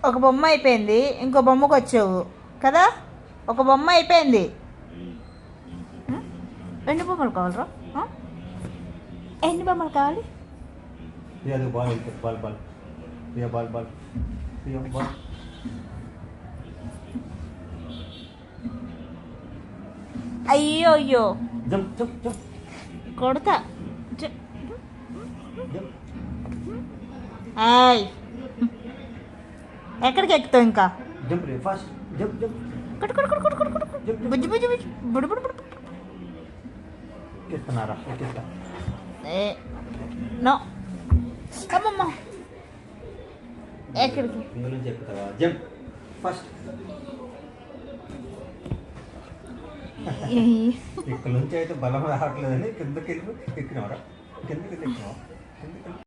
ఒక బొమ్మ అయిపోయింది, ఇంకో బొమ్మకు వచ్చావు కదా. ఒక బొమ్మ అయిపోయింది. ఎన్ని బొమ్మలు కావాలరా? ఎన్ని బొమ్మలు కావాలి? అయ్యో అయ్యో కొడతా. ఎక్కడికి ఎక్కుతావు ఇంకా? బుజ్జి బుజ్జి బుజ్జి బుడు బుడు బుడు. నో అమ్మమ్మ. ఎక్కడికి? ఇక్కడ నుంచి అయితే బలం రావట్లేదని కిందకి వెళ్ళి ఎక్కినవరా? కిందకి ఎక్కినావా?